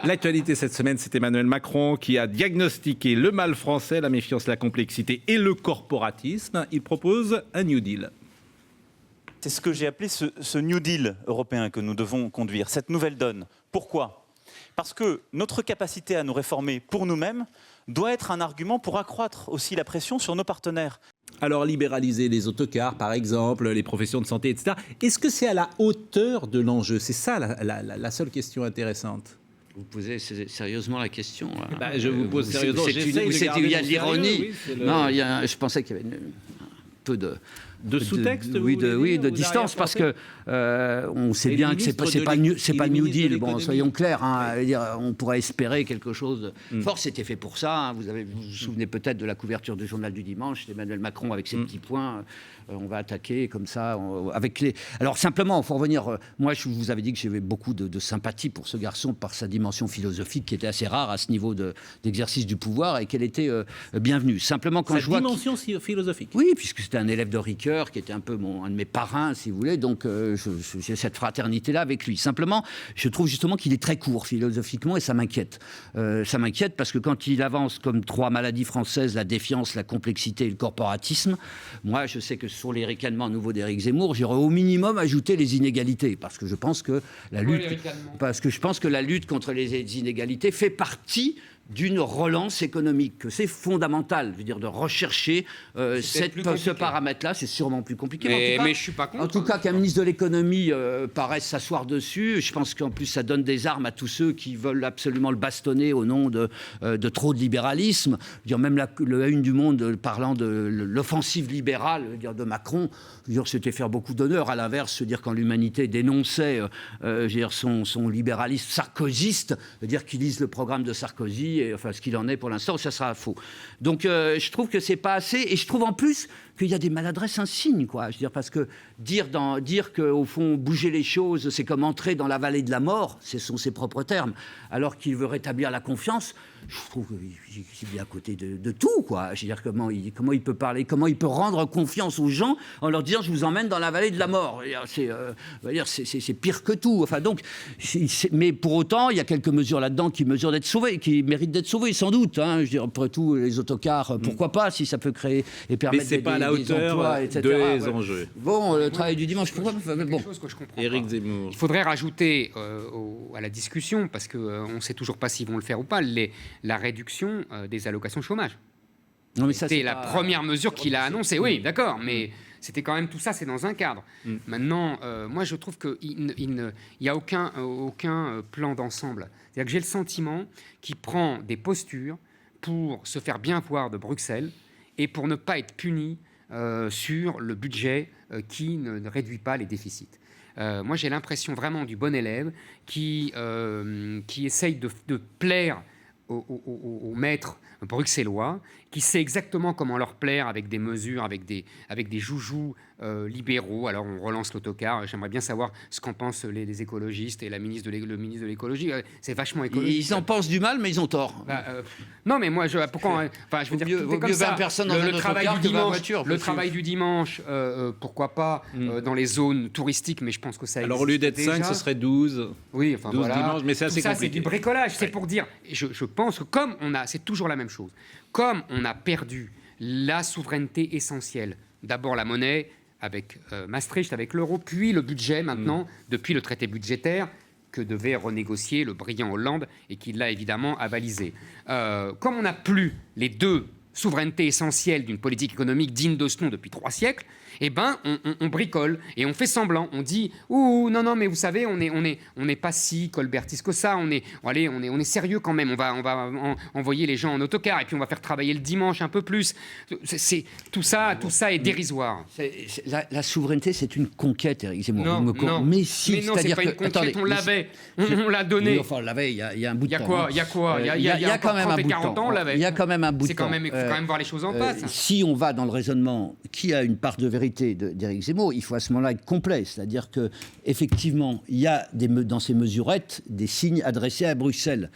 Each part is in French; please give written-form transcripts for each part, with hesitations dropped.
L'actualité cette semaine, c'est Emmanuel Macron qui a diagnostiqué le mal français, la méfiance, la complexité et le corporatisme. Il propose un New Deal. C'est ce que j'ai appelé ce New Deal européen que nous devons conduire, cette nouvelle donne. Pourquoi ? Parce que notre capacité à nous réformer pour nous-mêmes doit être un argument pour accroître aussi la pression sur nos partenaires. Alors, libéraliser les autocars, par exemple, les professions de santé, etc. Est-ce que c'est à la hauteur de l'enjeu ? C'est ça la seule question intéressante. Vous posez sérieusement la question. Je vous pose sérieusement. Il y a de l'ironie. Non, je pensais qu'il y avait un peu de sous-texte, de distance, parce que on sait bien que c'est pas New Deal. Bon, soyons clairs. On pourrait espérer quelque chose. Fort, c'était fait pour ça. Vous vous souvenez peut-être de la couverture du journal du dimanche d'Emmanuel Macron avec ses petits points. On va attaquer comme ça avec les. Alors simplement, il faut revenir. Moi, je vous avais dit que j'avais beaucoup de sympathie pour ce garçon par sa dimension philosophique qui était assez rare à ce niveau d'exercice du pouvoir et qu'elle était bienvenue. Simplement quand je vois dimension philosophique. Oui, puisque c'était un élève de Ricoeur qui était un peu un de mes parrains, si vous voulez. Donc j'ai cette fraternité-là avec lui. Simplement, je trouve justement qu'il est très court philosophiquement et ça m'inquiète. Ça m'inquiète parce que quand il avance comme 3 maladies françaises, la défiance, la complexité et le corporatisme, moi je sais que sur les ricanements nouveaux d'Éric Zemmour, j'aurais au minimum ajouté les inégalités, parce que je pense que la lutte contre les inégalités fait partie d'une relance économique, que c'est fondamental, je veux dire, de rechercher ce paramètre-là, c'est sûrement plus compliqué. Mais je suis pas contre. En tout cas, qu'un ministre de l'économie paraisse s'asseoir dessus, je pense qu'en plus ça donne des armes à tous ceux qui veulent absolument le bastonner au nom de trop de libéralisme. Je veux dire, même le une du Monde parlant de l'offensive libérale, je veux dire, de Macron, je veux dire, c'était faire beaucoup d'honneur. À l'inverse, se dire quand l'humanité dénonçait je veux dire, son libéralisme sarkozyste, je veux dire qu'il lise le programme de Sarkozy. Et, enfin, ce qu'il en est pour l'instant, ça sera faux. Donc, je trouve que c'est pas assez. Et je trouve en plus qu'il y a des maladresses insignes, quoi. Je veux dire, parce que dire qu'au fond, bouger les choses, c'est comme entrer dans la vallée de la mort, ce sont ses propres termes, alors qu'il veut rétablir la confiance, je trouve qu'il est à côté de tout, quoi. Je veux dire, comment il peut parler, comment il peut rendre confiance aux gens en leur disant « je vous emmène dans la vallée de la mort ». C'est pire que tout. Enfin, donc, mais pour autant, il y a quelques mesures là-dedans qui méritent d'être sauvées, sans doute. Je veux dire, après tout, les autocars, pourquoi pas, si ça peut créer et permettre mais c'est pas à la hauteur emplois, etc. des enjeux. Bon, le travail du dimanche, pourquoi bon. Quelque chose que je comprends Éric pas. Zemmour. Il faudrait rajouter à la discussion, parce qu'on ne sait toujours pas s'ils vont le faire ou pas, la réduction des allocations chômage. Non, mais ça, c'était la première mesure qu'il a annoncée. Oui, d'accord, mais c'était quand même tout ça, c'est dans un cadre. Maintenant, moi, je trouve qu'il n'y a aucun plan d'ensemble. C'est-à-dire que j'ai le sentiment qu'il prend des postures pour se faire bien voir de Bruxelles et pour ne pas être puni sur le budget qui ne réduit pas les déficits. Moi, j'ai l'impression vraiment du bon élève qui essaye de plaire aux maîtres bruxellois, qui sait exactement comment leur plaire avec des mesures, avec des joujoux libéraux. Alors on relance l'autocar. J'aimerais bien savoir ce qu'en pensent les écologistes et le ministre de l'écologie. C'est vachement écologiste. Ils en pensent du mal, mais ils ont tort. Non, mais moi, pourquoi enfin, je veux dire, vaut mieux 20 personnes dans un autocar que 20 voitures. Le travail du dimanche, pourquoi pas dans les zones touristiques, mais je pense que ça existe. Alors au lieu d'être 5, ce serait 12. Oui, enfin 12 voilà. dimanches, mais c'est assez compliqué. Ça, c'est du bricolage. C'est pour dire, je pense que c'est toujours la même chose. Comme on a perdu la souveraineté essentielle, d'abord la monnaie avec Maastricht, avec l'euro, puis le budget maintenant, depuis le traité budgétaire que devait renégocier le brillant Hollande et qui l'a évidemment avalisé. Comme on n'a plus les deux souverainetés essentielles d'une politique économique digne de ce nom depuis 3 siècles, eh ben, on bricole et on fait semblant. On dit « Ouh, non, mais vous savez, on n'est pas si colbertiste que ça. On est sérieux quand même. On va envoyer les gens en autocar et puis on va faire travailler le dimanche un peu plus. » Tout ça est dérisoire. La souveraineté, c'est une conquête, Éric Zemmour. Non, mais si, mais non, c'est pas une conquête. Attendez, on l'avait. On l'a donné. Oui, enfin, on l'avait, il y a un bout de temps. Il y a quoi Il y a quand même un bout de 40 ans, on l'avait. Il y a quand même un bout de temps. Il faut quand même voir les choses en face. Si on va dans le raisonnement qui a une part de vérité d'Éric Zemmour, il faut à ce moment-là être complet. C'est-à-dire qu'effectivement, il y a dans ces mesurettes des signes adressés à Bruxelles.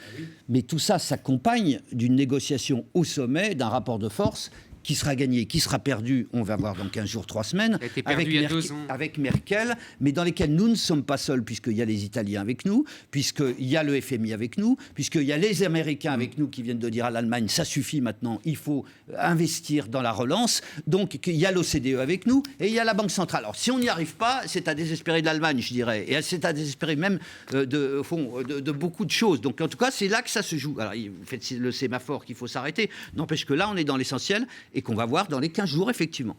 Mais tout ça s'accompagne d'une négociation au sommet, d'un rapport de force qui sera gagné, qui sera perdu, on va voir dans 15 jours, 3 semaines, a été perdu il y a 2 ans. avec Merkel, mais dans lesquels nous ne sommes pas seuls, puisqu'il y a les Italiens avec nous, puisqu'il y a le FMI avec nous, puisqu'il y a les Américains avec nous qui viennent de dire à l'Allemagne, ça suffit maintenant, il faut investir dans la relance. Donc il y a l'OCDE avec nous, et il y a la Banque centrale. Alors si on n'y arrive pas, c'est à désespérer de l'Allemagne, je dirais, et c'est à désespérer même de beaucoup de choses. Donc en tout cas, c'est là que ça se joue. Alors vous faites le sémaphore qu'il faut s'arrêter, n'empêche que là, on est dans l'essentiel, et qu'on va voir dans les 15 jours, effectivement.